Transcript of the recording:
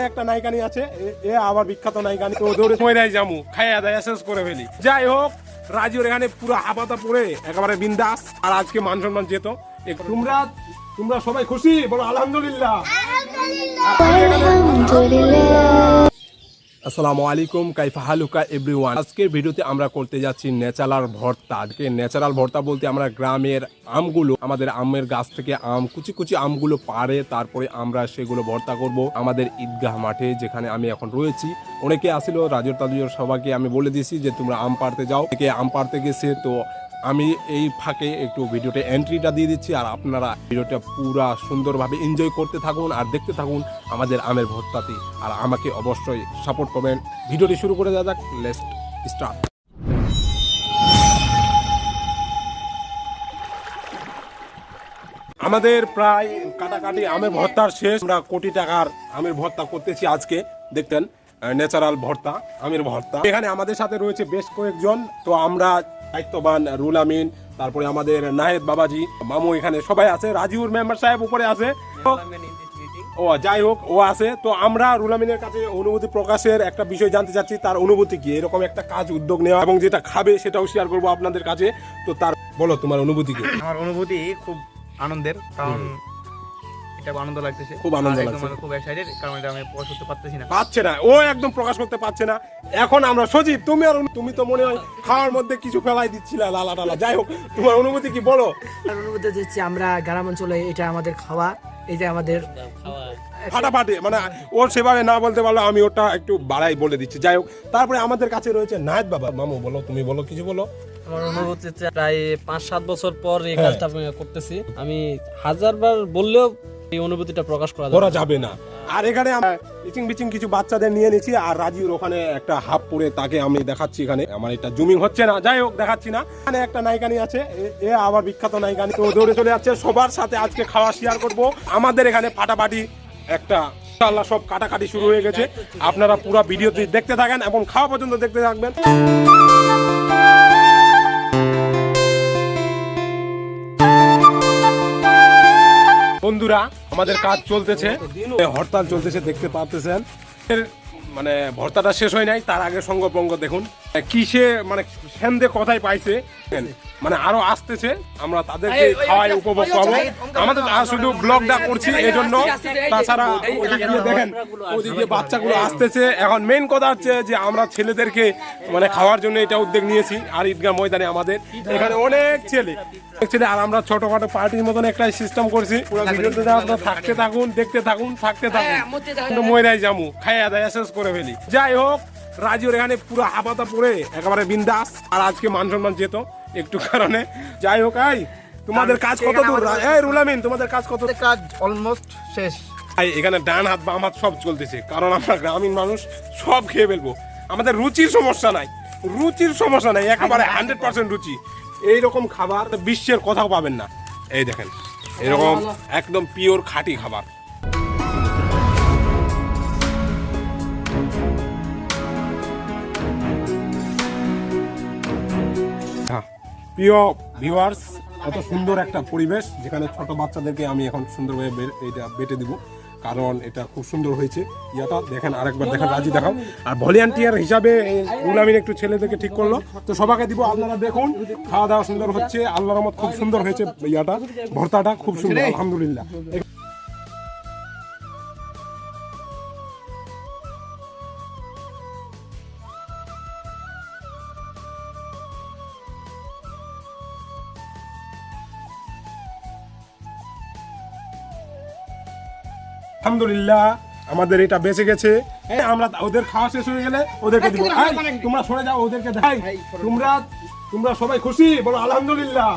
একটা নায়িকানি আছে, এ আবার বিখ্যাত নায়িকানি, তো দৌড়ে সময় দেয় জামু খাইয়া দেয় শেষ করে ফেলি। যাই হোক, রাজুর এখানে পুরো হাবাতা পড়ে একেবারে বিন্দাস, আর আজকে মান সম্মান যেত। তোমরা সবাই খুশি, বলো আলহামদুলিল্লাহ। আসসালামু আলাইকুম, কাইফা হালুকা এভরিওয়ান। আজকের ভিডিওতে আমরা করতে যাচ্ছি ন্যাচারাল ভর্তা। আজকে ন্যাচারাল ভর্তা বলতে আমরা গ্রামের আমগুলো, আমাদের আমের গাছ থেকে আম কুচি কুচি আমগুলো পাড়ে তারপরে আমরা সেগুলো ভর্তা করব আমাদের ঈদগাহ মাঠে, যেখানে আমি এখন রয়েছি। অনেকে আসিল, রাজুর তাজুর সবাইকে আমি বলে দিয়েছি যে তোমরা আম পাড়তে যাও, থেকে আম পাড়তে গেছে। তো আমি এই ফাঁকে একটু ভিডিওতে এন্ট্রিটা দিয়ে দিচ্ছি, আর আপনারা ভিডিওটা পুরা সুন্দরভাবে এনজয় করতে থাকুন আর দেখতে থাকুন আমাদের আমের ভর্তাতে, আর আমাকে অবশ্যই সাপোর্ট করবেন। ভিডিওটি শুরু করে দেওয়া যাক, লেটস স্টার্ট। আমাদের প্রায় কাটাকাটি আমের ভর্তার শেষ। আমরা কোটি টাকার আমের ভর্তা করতেছি আজকে, দেখতেন ন্যাচারাল ভর্তা, আমের ভর্তা। এখানে আমাদের সাথে রয়েছে বেশ কয়েকজন, তো আমরা দায়িত্ববান রুল আমিন, তারপরে আমাদের নাহেদ বাবাজি, মামু এখানে সবাই আছে, রাজিউর মেম্বার সাহেব উপরে আছে, ও যাই হোক ও আছে। তো আমরা রুল আমিনের কাছে অনুভূতি প্রকাশের একটা বিষয় জানতে চাচ্ছি, তার অনুভূতি কি এরকম একটা কাজ উদ্যোগ নেওয়া, এবং যেটা খাবে সেটাও শেয়ার করবো আপনাদের কাছে। তো তার বলো তোমার অনুভূতি কি? আমার অনুভূতি খুব আনন্দের, কারণ এটা আনন্দ লাগতেছে, খুব আনন্দ লাগছে, খুব এক্সাইটেড, কারণ এটা আমি প্রকাশ করতে পারতেছি না, ও একদম প্রকাশ করতে পারছে না। এখন আমরা সজীব, তুমি তো মনে হয় খাওয়ার মধ্যে কিছু ফেলাই দিচ্ছিলে লালা টালা। যাই হোক, তোমার অনুভূতি কি বলো? অনুভূতি দিচ্ছি, আমরা গ্রাম অঞ্চলে এটা আমাদের খাওয়া, এই যে আমাদের ফাটাফাটি, মানে ওর সেভাবে না বলতে পারলো, আমি ওটা একটু বাড়াই বলে দিচ্ছি। যাই হোক, তারপরে আমাদের কাছে রয়েছে নাহেদ বাবা। মামু বলো, তুমি বলো, কিছু বলো। আমার অনুভূতি প্রায় 5-7 বছর পর এই কাজটা আমি করতেছি। আমি হাজারবার বললেও এই অনুভূতিটা প্রকাশ করা যাবে না। আর এখানে ইচিং বিচিং কিছু বাচ্চাদের নিয়ে নিয়েছি, আর রাজিউর ওখানে একটা হাফ পরে তাকে আমি দেখাচ্ছি। এখানে আমার এটা জুমিং হচ্ছে না, যাই হোক দেখাচ্ছি না। এখানে একটা নায়িকানি আছে, এ আবার বিখ্যাত নায়িকানি, তো দৌড়ে চলে যাচ্ছে। সবার সাথে আজকে খাওয়া শেয়ার করব। আমাদের এখানে ফাটাফাটি একটা ইনশাআল্লাহ সব কাটাকাটি শুরু হয়ে গেছে। আপনারা পুরো ভিডিওটি দেখতে থাকেন এবং খাওয়া পর্যন্ত দেখতে থাকবেন। বন্ধুরা, আমাদের কাজ চলতেছে, হরতাল চলতেছে, দেখতে পাচ্ছেন। মানে ভর্তাটা শেষ হয় নাই, তার আগে সঙ্গপঙ্গ দেখুন কিসে, মানে সেন্দে কথাই পাইছে, মানে আরো আসতেছে। আমরা তাদেরকে খাওয়াই উপভোগ করবো। আমাদের শুধু ব্লগটা করছি এই জন্য, তাছাড়া দেখেন ওইদিকে বাচ্চাগুলো আসতেছে। এখন মেইন কথা হচ্ছে যে আমরা ছেলেদেরকে মানে খাওয়ার জন্য এটা উদ্যোগ নিয়েছি। আর ঈদগাহ ময়দানে আমাদের এখানে অনেক ছেলে, আর আমরা ছোটখাটো পার্টির মতন একটা সিস্টেম করছি। পুরো ভিডিওতে আপনারা থাকতে থাকুন, দেখতে থাকুন, থাকতে থাকুন, ময়দায় জামু খাইয়া দেয় শেষ করে ফেলি। যাই হোক, রাজুর এখানে পুরো হাবাতা পড়ে একেবারে বিন্দাস, আর আজকে মান সম্মান যেত একটু কারণে। যাই হোক, তোমাদের কাজ কত দূর? রুল আমিন, তোমাদের কাজ কত? কাজ অলমোস্ট শেষ। এখানে ডান হাত বাম হাত সব চলতেছে, কারণ আমরা গ্রামীণ মানুষ, সব খেয়ে ফেলবো। আমাদের রুচির সমস্যা নাই, একেবারে 100% রুচি। এইরকম খাবার বিশ্বের কোথাও পাবেন না। এই দেখেন, এরকম একদম পিওর খাঁটি খাবার। প্রিয় ভিউয়ার্স, এত সুন্দর একটা পরিবেশ, যেখানে ছোট বাচ্চাদেরকে আমি এখন সুন্দরভাবে এটা বেটে দিব, কারণ এটা খুব সুন্দর হয়েছে। ইয়াটা দেখেন, আরেকবার দেখেন, রাজি দেখাও। আর ভলেন্টিয়ার হিসাবে রুল আমিন একটু ছেলেদেরকে ঠিক করলো, তো সবাইকে দিব। আপনারা দেখুন, খাওয়া দাওয়া সুন্দর হচ্ছে, আল্লাহর রহমত খুব সুন্দর হয়েছে। ইয়াটা ভর্তাটা খুব সুন্দর, আলহামদুলিল্লাহ। আলহামদুলিল্লাহ, আমাদের এটা বেঁচে গেছে। আমরা ওদের খাওয়া শেষ হয়ে গেলে ওদেরকে দিব। তোমরা সরে যাও, ওদেরকে দেখাই। তোমরা সবাই খুশি, বলো আলহামদুলিল্লাহ।